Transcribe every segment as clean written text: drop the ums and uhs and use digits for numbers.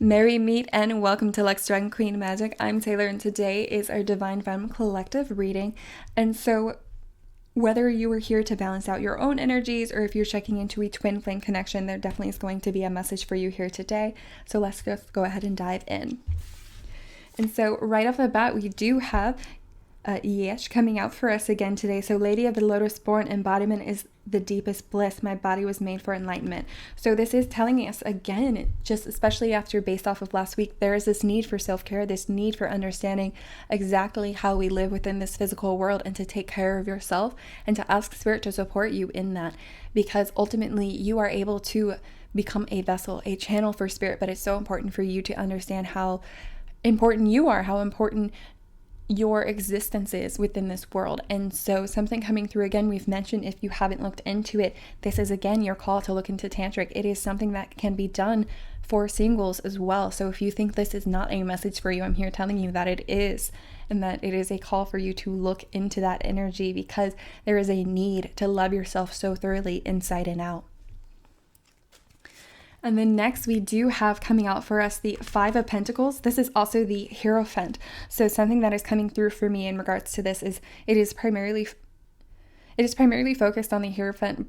Merry meet and welcome to Lex Dragon Queen Magic. I'm Taylor and today is our Divine Femme Collective reading. And so whether you are here to balance out your own energies or if you're checking into a twin flame connection, there definitely is going to be a message for you here today. So let's just go ahead and dive in. And so right off the bat, we do have Yesh coming out for us again today. So Lady of the Lotus born embodiment is the deepest bliss. My body was made for enlightenment. So this is telling us again, just especially after based off of last week, there is this need for self-care, this need for understanding exactly how we live within this physical world and to take care of yourself and to ask Spirit to support you in that, because ultimately you are able to become a vessel, a channel for Spirit. But it's so important for you to understand how important you are, how important your existence is within this world. And so something coming through again, we've mentioned, if you haven't looked into it, this is again your call to look into tantric. It is something that can be done for singles as well. So if you think this is not a message for you, I'm here telling you that it is, and that it is a call for you to look into that energy, because there is a need to love yourself so thoroughly inside and out. And then next we do have coming out for us the Five of Pentacles. This is also the Hierophant. So something that is coming through for me in regards to this is it is primarily focused on the Hierophant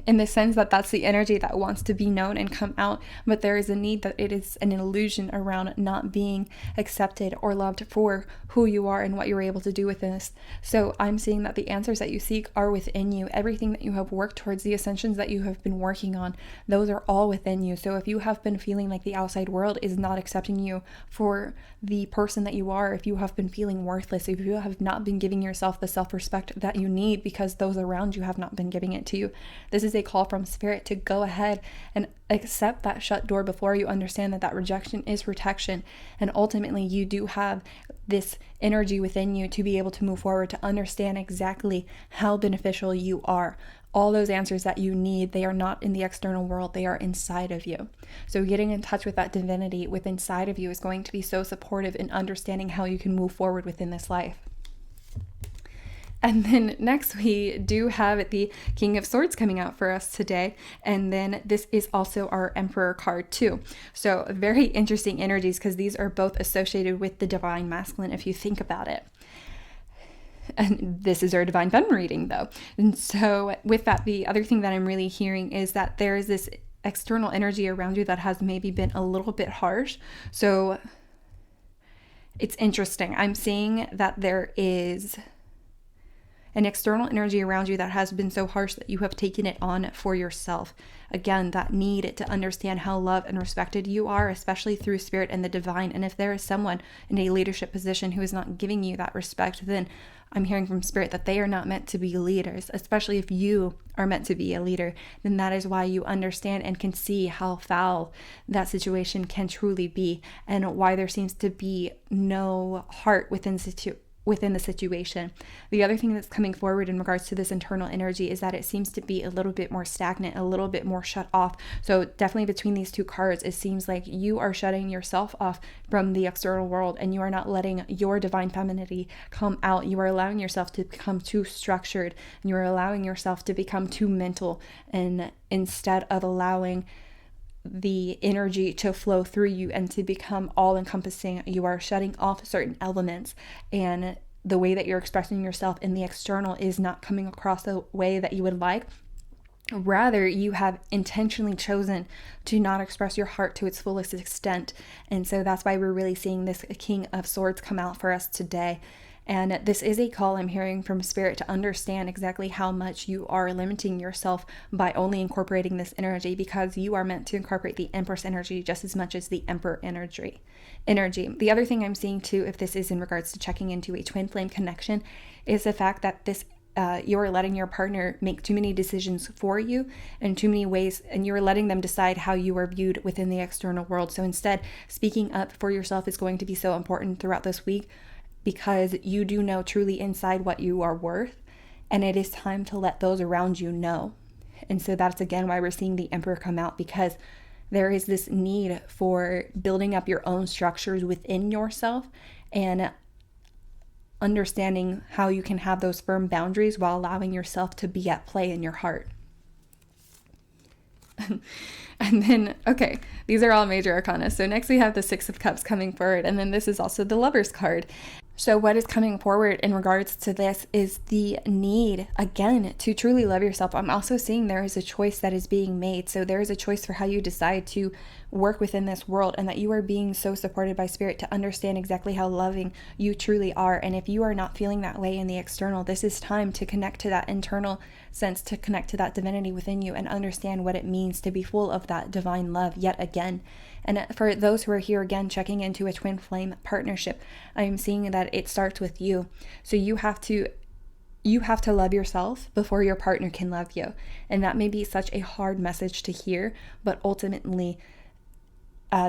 in the sense that that's the energy that wants to be known and come out, but there is a need that it is an illusion around not being accepted or loved for who you are and what you're able to do with this. So I'm seeing that the answers that you seek are within you. Everything that you have worked towards, the ascensions that you have been working on, those are all within you. So if you have been feeling like the outside world is not accepting you for the person that you are, if you have been feeling worthless, if you have not been giving yourself the self-respect that you need because those around you have not been giving it to you, this is a call from Spirit to go ahead and accept that shut door before you understand that that rejection is protection. And ultimately you do have this energy within you to be able to move forward, to understand exactly how beneficial you are. All those answers that you need, they are not in the external world, they are inside of you. So getting in touch with that divinity within inside of you is going to be so supportive in understanding how you can move forward within this life. And then next we do have the King of Swords coming out for us today. And then this is also our Emperor card too. So very interesting energies, because these are both associated with the Divine Masculine if you think about it. And this is our Divine Feminine reading though. And so with that, the other thing that I'm really hearing is that there is this external energy around you that has maybe been a little bit harsh. So it's interesting. I'm seeing that there is an external energy around you that has been so harsh that you have taken it on for yourself. Again, that need to understand how loved and respected you are, especially through Spirit and the divine. And if there is someone in a leadership position who is not giving you that respect, then I'm hearing from Spirit that they are not meant to be leaders, especially if you are meant to be a leader. Then that is why you understand and can see how foul that situation can truly be, and why there seems to be no heart within the situation. The other thing that's coming forward in regards to this internal energy is that it seems to be a little bit more stagnant, a little bit more shut off. So definitely between these two cards, it seems like you are shutting yourself off from the external world and you are not letting your divine femininity come out. You are allowing yourself to become too structured, and you are allowing yourself to become too mental, and instead of allowing the energy to flow through you and to become all-encompassing, you are shutting off certain elements, and the way that you're expressing yourself in the external is not coming across the way that you would like. Rather, you have intentionally chosen to not express your heart to its fullest extent. And so that's why we're really seeing this King of Swords come out for us today. And this is a call I'm hearing from Spirit to understand exactly how much you are limiting yourself by only incorporating this energy, because you are meant to incorporate the Empress energy just as much as the Emperor energy. The other thing I'm seeing too, if this is in regards to checking into a twin flame connection, is the fact that this you're letting your partner make too many decisions for you in too many ways, and you're letting them decide how you are viewed within the external world. So instead, speaking up for yourself is going to be so important throughout this week, because you do know truly inside what you are worth, and it is time to let those around you know. And so that's again why we're seeing the Emperor come out, because there is this need for building up your own structures within yourself and understanding how you can have those firm boundaries while allowing yourself to be at play in your heart. And then, okay, these are all major arcana. So next we have the Six of Cups coming forward. And then this is also the Lover's card. So what is coming forward in regards to this is the need, again, to truly love yourself. I'm also seeing there is a choice that is being made. So there is a choice for how you decide to work within this world, and that you are being so supported by Spirit to understand exactly how loving you truly are. And if you are not feeling that way in the external, this is time to connect to that internal sense, to connect to that divinity within you and understand what it means to be full of that divine love yet again. And for those who are here again checking into a twin flame partnership, I am seeing that it starts with you. So you have to love yourself before your partner can love you. And that may be such a hard message to hear, but ultimately,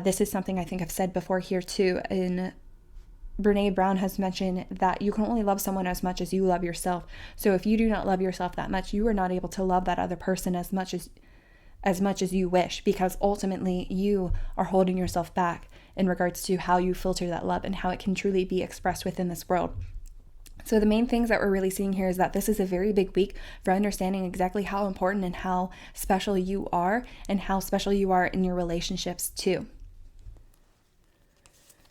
this is something I think I've said before here too. And Brene Brown has mentioned that you can only love someone as much as you love yourself. So if you do not love yourself that much, you are not able to love that other person as much as you wish, because ultimately you are holding yourself back in regards to how you filter that love and how it can truly be expressed within this world. So the main things that we're really seeing here is that this is a very big week for understanding exactly how important and how special you are, and how special you are in your relationships too.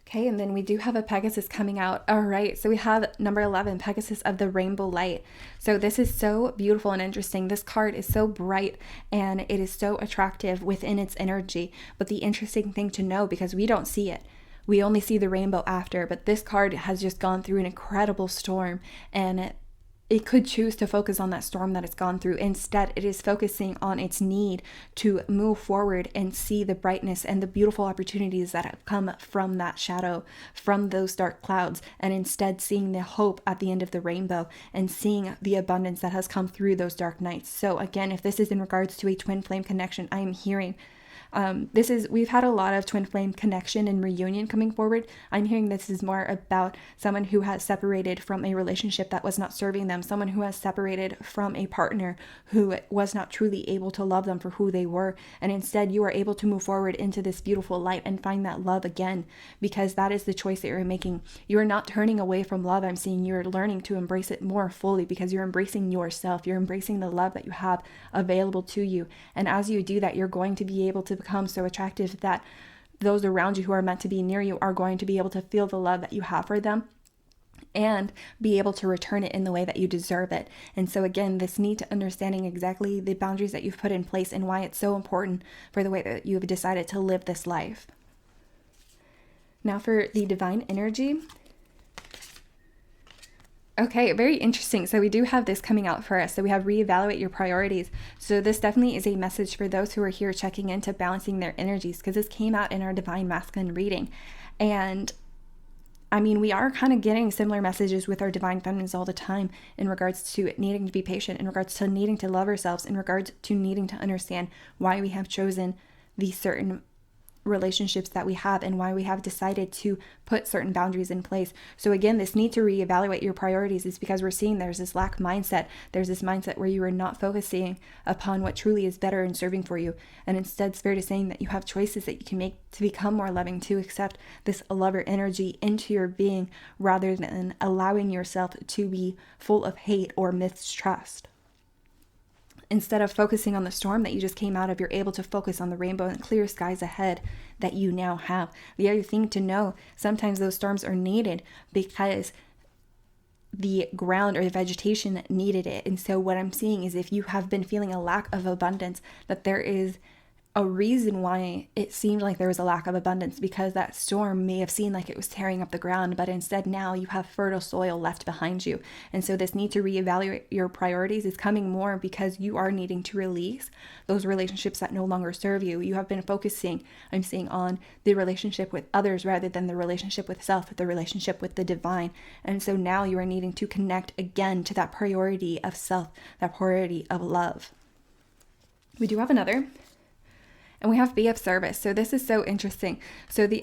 Okay, and then we do have a Pegasus coming out. All right, so we have number 11, Pegasus of the Rainbow Light. So this is so beautiful and interesting. This card is so bright and it is so attractive within its energy. But the interesting thing to know, because we don't see it, we only see the rainbow after, but this card has just gone through an incredible storm, and it could choose to focus on that storm that it's gone through. Instead, it is focusing on its need to move forward and see the brightness and the beautiful opportunities that have come from that shadow, from those dark clouds, and instead seeing the hope at the end of the rainbow and seeing the abundance that has come through those dark nights. So again, if this is in regards to a twin flame connection, I am hearing we've had a lot of twin flame connection and reunion coming forward. I'm hearing this is more about someone who has separated from a relationship that was not serving them, someone who has separated from a partner who was not truly able to love them for who they were. And instead you are able to move forward into this beautiful light and find that love again, because that is the choice that you're making. You are not turning away from love. I'm seeing you're learning to embrace it more fully, because you're embracing yourself. You're embracing the love that you have available to you. And as you do that, you're going to be able to become so attractive that those around you who are meant to be near you are going to be able to feel the love that you have for them and be able to return it in the way that you deserve it. And so again, this need to understanding exactly the boundaries that you've put in place and why it's so important for the way that you have decided to live this life. Now for the divine energy. Okay, very interesting. So we do have this coming out for us. So we have reevaluate your priorities. So this definitely is a message for those who are here checking into balancing their energies, because this came out in our divine masculine reading. And I mean, we are kind of getting similar messages with our divine feminines all the time in regards to needing to be patient, in regards to needing to love ourselves, in regards to needing to understand why we have chosen these certain relationships that we have and why we have decided to put certain boundaries in place. So again, this need to reevaluate your priorities is because we're seeing there's this lack mindset. There's this mindset where you are not focusing upon what truly is better and serving for you. And instead, Spirit is saying that you have choices that you can make to become more loving, to accept this lover energy into your being rather than allowing yourself to be full of hate or mistrust. Instead of focusing on the storm that you just came out of, you're able to focus on the rainbow and clear skies ahead that you now have. The other thing to know, sometimes those storms are needed because the ground or the vegetation needed it. And so what I'm seeing is if you have been feeling a lack of abundance, that there is a reason why it seemed like there was a lack of abundance, because that storm may have seemed like it was tearing up the ground, but instead now you have fertile soil left behind you. And so this need to reevaluate your priorities is coming more because you are needing to release those relationships that no longer serve you. You have been focusing, I'm seeing, on the relationship with others rather than the relationship with self, the relationship with the divine. And so now you are needing to connect again to that priority of self, that priority of love. We do have another. And we have be of service. So this is so interesting. So the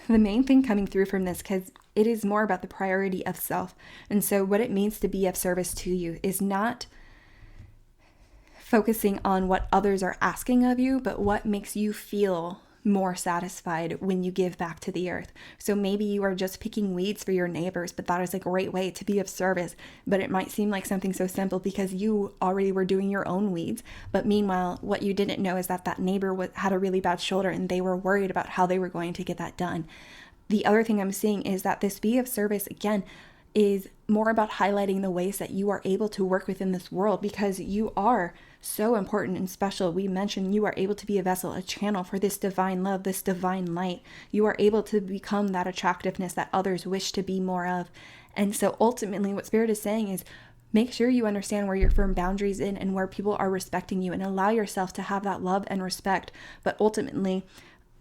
main thing coming through from this, because it is more about the priority of self. And so what it means to be of service to you is not focusing on what others are asking of you, but what makes you feel more satisfied when you give back to the earth. So maybe you are just picking weeds for your neighbors, but that is a great way to be of service. But it might seem like something so simple because you already were doing your own weeds. But meanwhile, what you didn't know is that that neighbor had a really bad shoulder and they were worried about how they were going to get that done. The other thing I'm seeing is that this be of service, again, is more about highlighting the ways that you are able to work within this world, because you are so important and special. We mentioned you are able to be a vessel, a channel for this divine love, this divine light. You are able to become that attractiveness that others wish to be more of. And so ultimately what Spirit is saying is, make sure you understand where your firm boundaries in and where people are respecting you, and allow yourself to have that love and respect. But ultimately,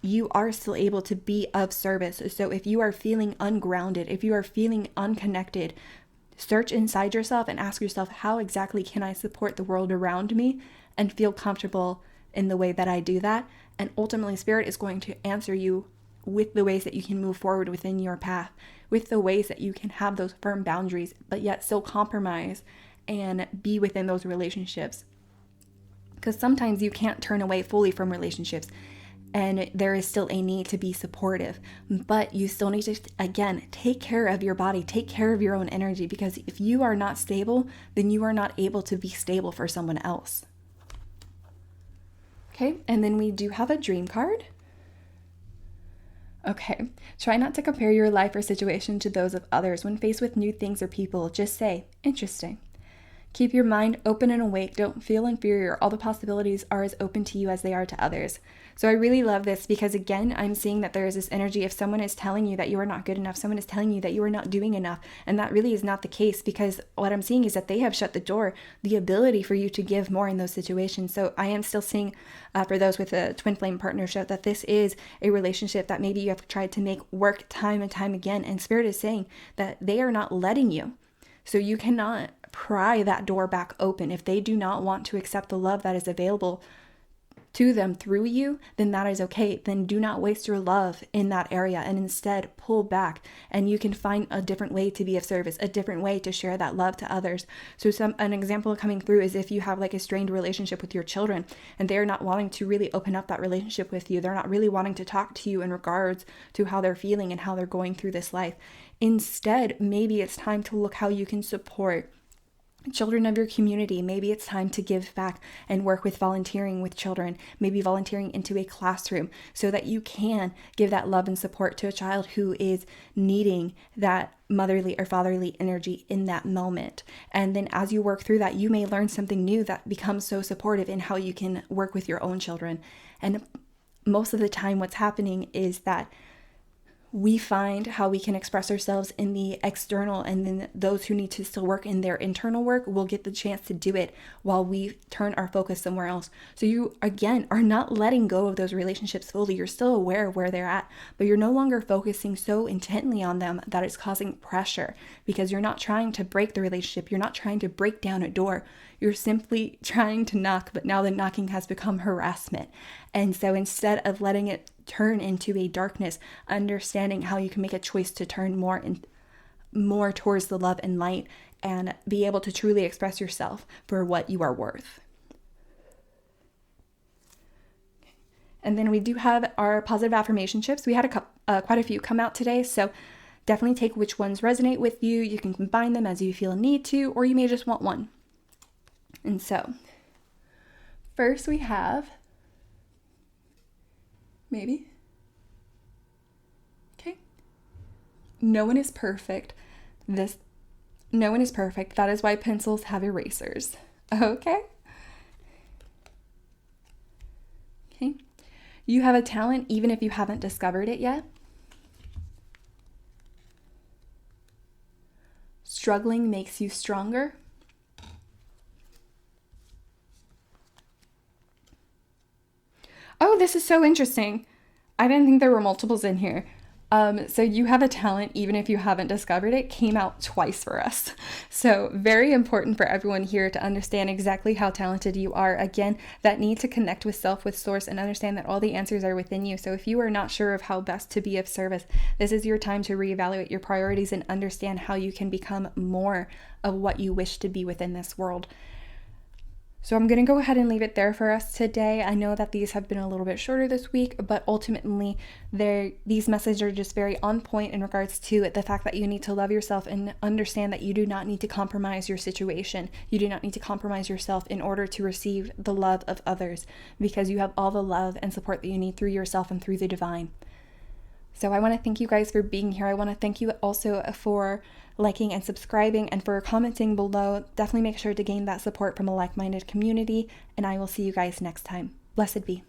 you are still able to be of service. So if you are feeling ungrounded, if you are feeling unconnected, search inside yourself and ask yourself, how exactly can I support the world around me and feel comfortable in the way that I do that? And ultimately, Spirit is going to answer you with the ways that you can move forward within your path, with the ways that you can have those firm boundaries, but yet still compromise and be within those relationships. Because sometimes you can't turn away fully from relationships, and there is still a need to be supportive, but you still need to, again, take care of your body, take care of your own energy, because if you are not stable, then you are not able to be stable for someone else. Okay, and then we do have a dream card. Okay, try not to compare your life or situation to those of others. When faced with new things or people, just say, interesting. Keep your mind open and awake. Don't feel inferior. All the possibilities are as open to you as they are to others. So I really love this because, again, I'm seeing that there is this energy. If someone is telling you that you are not good enough, someone is telling you that you are not doing enough, and that really is not the case, because what I'm seeing is that they have shut the door, the ability for you to give more in those situations. So I am still seeing, for those with a twin flame partnership, that this is a relationship that maybe you have tried to make work time and time again. And Spirit is saying that they are not letting you. So you cannot pry that door back open. If they do not want to accept the love that is available to them through you, then that is okay. Then do not waste your love in that area, and instead pull back, and you can find a different way to be of service, a different way to share that love to others. So an example coming through is if you have like a strained relationship with your children and they're not wanting to really open up that relationship with you, they're not really wanting to talk to you in regards to how they're feeling and how they're going through this life. Instead, maybe it's time to look how you can support children of your community. Maybe it's time to give back and work with volunteering with children, maybe volunteering into a classroom, so that you can give that love and support to a child who is needing that motherly or fatherly energy in that moment. And then as you work through that, you may learn something new that becomes so supportive in how you can work with your own children. And most of the time what's happening is that we find how we can express ourselves in the external, and then those who need to still work in their internal work will get the chance to do it while we turn our focus somewhere else. So you, again, are not letting go of those relationships fully. You're still aware of where they're at, but you're no longer focusing so intently on them that it's causing pressure, because you're not trying to break the relationship. You're not trying to break down a door. You're simply trying to knock, but now the knocking has become harassment. And so instead of letting it turn into a darkness, understanding how you can make a choice to turn more towards the love and light and be able to truly express yourself for what you are worth. And then we do have our positive affirmation chips. We had quite a few come out today, so definitely take which ones resonate with you. You can combine them as you feel a need to, or you may just want one. And so first we have maybe. Okay. No one is perfect. No one is perfect. That is why pencils have erasers. Okay. Okay. You have a talent even if you haven't discovered it yet. Struggling makes you stronger. Oh, this is so interesting. I didn't think there were multiples in here. So you have a talent, even if you haven't discovered it, came out twice for us. So very important for everyone here to understand exactly how talented you are. Again, that need to connect with self, with source, and understand that all the answers are within you. So if you are not sure of how best to be of service, this is your time to reevaluate your priorities and understand how you can become more of what you wish to be within this world. So I'm going to go ahead and leave it there for us today. I know that these have been a little bit shorter this week, but ultimately these messages are just very on point in regards to the fact that you need to love yourself and understand that you do not need to compromise your situation. You do not need to compromise yourself in order to receive the love of others, because you have all the love and support that you need through yourself and through the divine. So I want to thank you guys for being here. I want to thank you also for liking and subscribing and for commenting below. Definitely make sure to gain that support from a like-minded community, and I will see you guys next time. Blessed be.